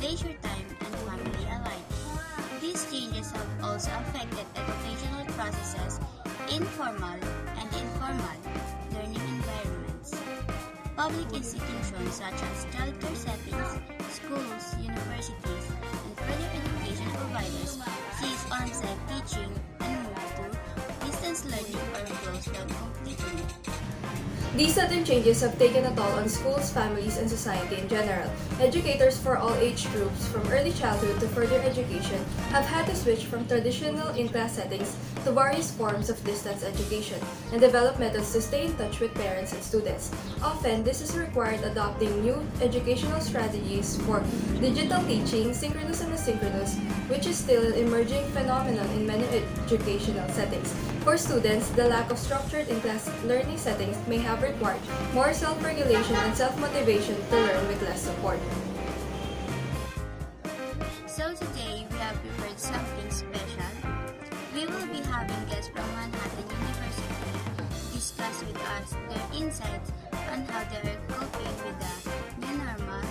leisure time, and family alike. These changes have also affected educational processes, informal and informal learning environments. Public institutions such as childcare settings, schools, universities, and further education providers cease on-site teaching and move to distance learning or close them completely. These sudden changes have taken a toll on schools, families, and society in general. Educators for all age groups, from early childhood to further education, have had to switch from traditional in-class settings to various forms of distance education and develop methods to stay in touch with parents and students. Often, this has required adopting new educational strategies for digital teaching, synchronous and asynchronous, which is still an emerging phenomenon in many educational settings. For students, the lack of structured in-class learning settings may have required more self-regulation and self-motivation to learn with less support. So today, we have prepared something special. We will be having guests from Manhattan University discuss with us their insights on how they are coping with the new normal,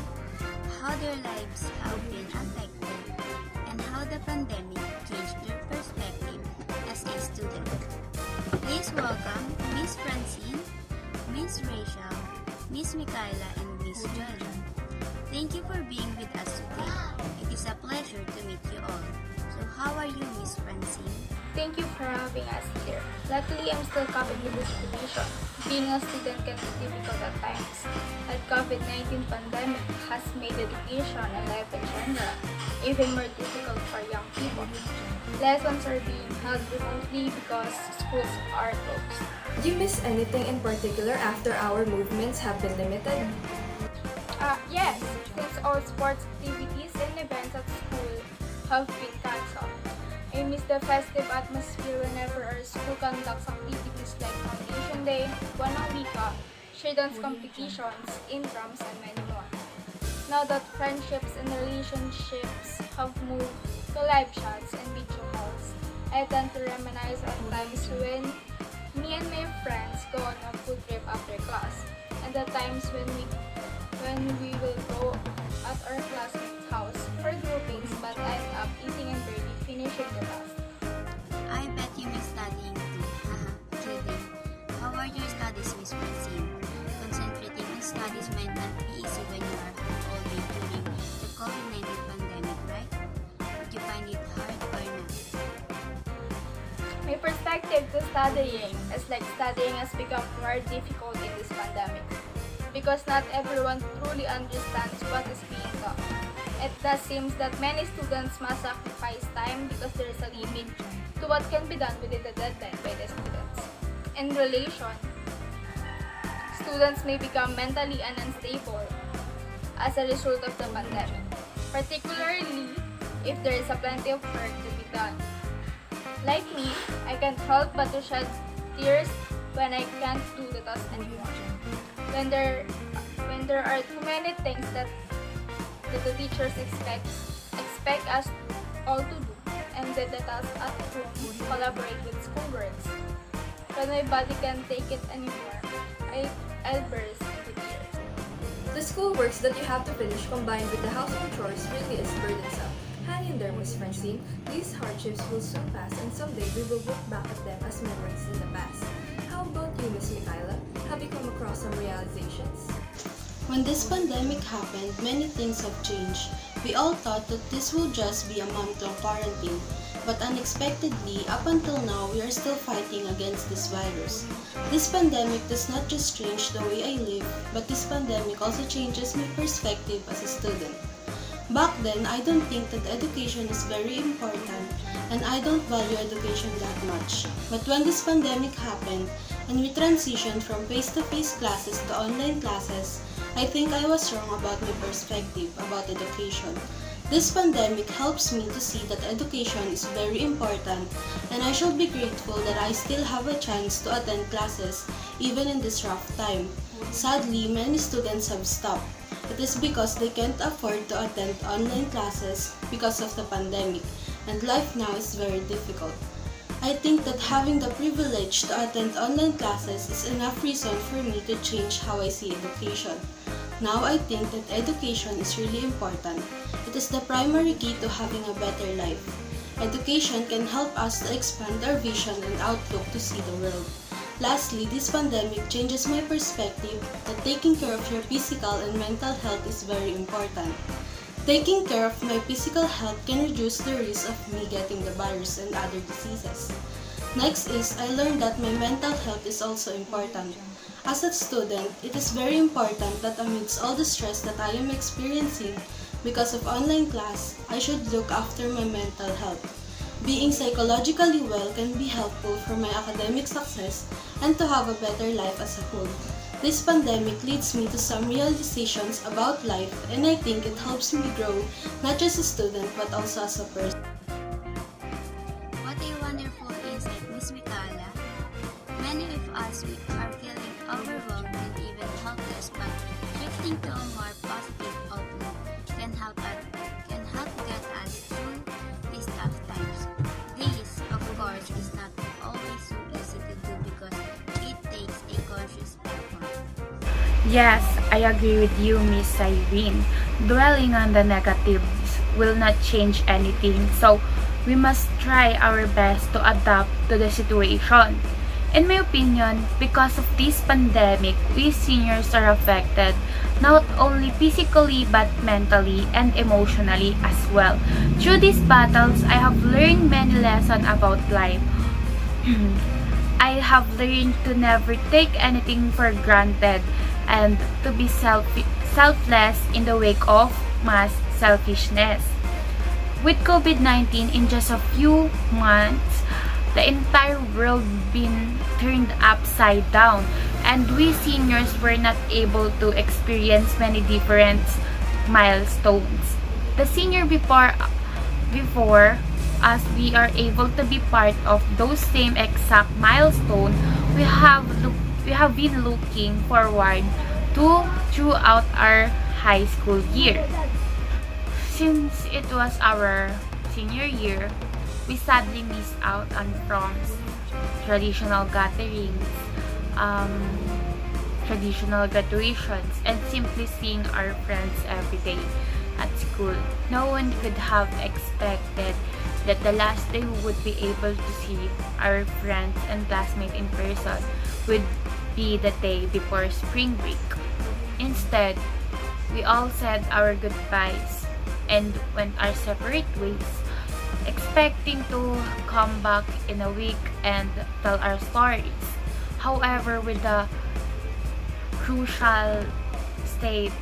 how their lives have been affected, and how the pandemic changed their perspective as a student. Please welcome Miss Francine, Miss Rachel, Miss Michaela, and Miss Joy. Thank you for being with us today. It is a pleasure to meet you all. So how are you, Miss Francine? Thank you for having us here. Luckily, I'm still coping with this situation. Being a student can be difficult at times. The COVID-19 pandemic has made education and life in general even more difficult for young people. Lessons are being held remotely because schools are closed. Do you miss anything in particular after our movements have been limited? Yes, since all sports activities and events at school have been cancelled. I miss the festive atmosphere whenever our school conducts activities like Foundation Day, Buwanang Wika, cheer dance competitions, intrams, and many more. Now that friendships and relationships have moved to live chats and video calls, I tend to reminisce on times when me and my friends go on a food trip after class, and the times when we will go at our classmate's house for groupings but end up eating and barely finishing the last. I bet you miss studying too. Haha, kidding. How are your studies, Miss Francine? Concentrating on studies might not be easy when you are home all day during the COVID-19 pandemic, right? Did you find it hard or not? My perspective to studying is like studying has become more difficult in this pandemic because not everyone truly understands what is being taught. It thus seems that many students must sacrifice time because there is a limit to what can be done within the deadline by the students. In relation, students may become mentally unstable as a result of the pandemic, particularly if there is a plenty of work to be done. Like me, I can't help but to shed tears when I can't do the task anymore. When there are too many things that the teachers expect us all to do, and that the tasks at home collaborate with schoolworks. When my body can't take it anymore, I'll burst into tears. The schoolworks that you have to finish combined with the household chores really is burdensome. Hang in there, Miss Francine. These hardships will soon pass and someday we will look back at them as memories in the past. How about you, Miss Michaela? Have you come across some realizations? When this pandemic happened, many things have changed. We all thought that this will just be a month-long quarantine, but unexpectedly, up until now, we are still fighting against this virus. This pandemic does not just change the way I live, but this pandemic also changes my perspective as a student. Back then, I don't think that education is very important, and I don't value education that much. But when this pandemic happened, and we transitioned from face-to-face classes to online classes, I think I was wrong about my perspective about education. This pandemic helps me to see that education is very important, and I shall be grateful that I still have a chance to attend classes even in this rough time. Sadly, many students have stopped. It is because they can't afford to attend online classes because of the pandemic, and life now is very difficult. I think that having the privilege to attend online classes is enough reason for me to change how I see education. Now I think that education is really important. It is the primary key to having a better life. Education can help us to expand our vision and outlook to see the world. Lastly, this pandemic changes my perspective that taking care of your physical and mental health is very important. Taking care of my physical health can reduce the risk of me getting the virus and other diseases. Next is, I learned that my mental health is also important. As a student, it is very important that amidst all the stress that I am experiencing because of online class, I should look after my mental health. Being psychologically well can be helpful for my academic success and to have a better life as a whole. This pandemic leads me to some realizations about life, and I think it helps me grow not just a student but also as a person. What a wonderful insight, Miss Mikala. Many of us are feeling overwhelmed and even helpless, but shifting to a more positive outlook can help get us through these tough times. This, of course, is not always so easy to do because it takes a conscious effort. Yes, I agree with you, Miss Irene. Dwelling on the negatives will not change anything, so we must try our best to adapt to the situation. In my opinion, because of this pandemic, we seniors are affected not only physically but mentally and emotionally as well. Through these battles, I have learned many lessons about life. I have learned to never take anything for granted and to be selfless in the wake of mass selfishness. With COVID-19 in just a few months, the entire world been turned upside down, and we seniors were not able to experience many different milestones. The senior before us, we are able to be part of those same exact milestone we have been looking forward to throughout our high school year. Since it was our senior year, we sadly missed out on proms, traditional gatherings, traditional graduations, and simply seeing our friends every day at school. No one could have expected that the last day we would be able to see our friends and classmates in person would be the day before spring break. Instead, we all said our goodbyes and went our separate ways, expecting to come back in a week and tell our stories. However, with the crucial state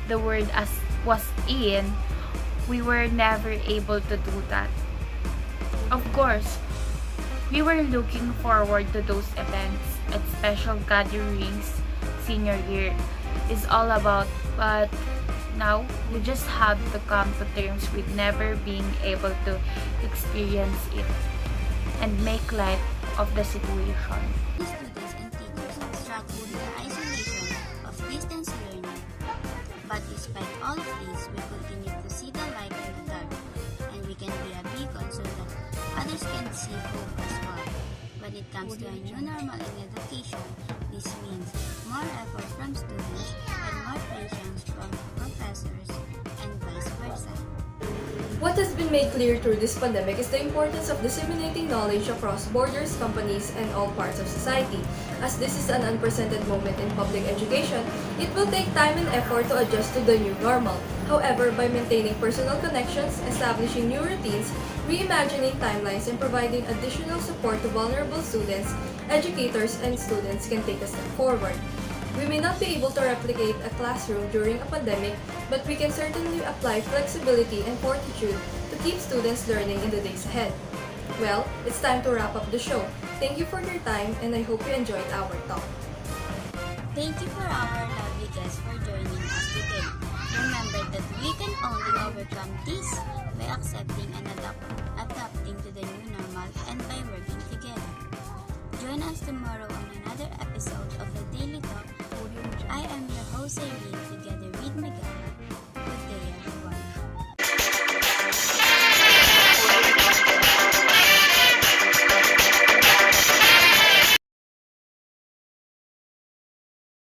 the world was in, we were never able to do that. Of course, we were looking forward to those events and special gatherings senior year is all about, but now we just have to come to terms with never being able to experience it and make light of the situation. The students and teachers struggle with the isolation of distance learning. But despite all of this, we continue to see the light in the dark, and we can be a beacon so that others can see hope as well. When it comes to a new normal in education, this means more effort from students and more patience from professors and vice versa. What has been made clear through this pandemic is the importance of disseminating knowledge across borders, companies, and all parts of society. As this is an unprecedented moment in public education, it will take time and effort to adjust to the new normal. However, by maintaining personal connections, establishing new routines, reimagining timelines, and providing additional support to vulnerable students, educators and students can take a step forward. We may not be able to replicate a classroom during a pandemic, but we can certainly apply flexibility and fortitude to keep students learning in the days ahead. Well, it's time to wrap up the show. Thank you for your time, and I hope you enjoyed our talk. Thank you for our lovely guests for joining us today. Remember that we can only overcome this by accepting and adapting to the new normal and by working together. Join us tomorrow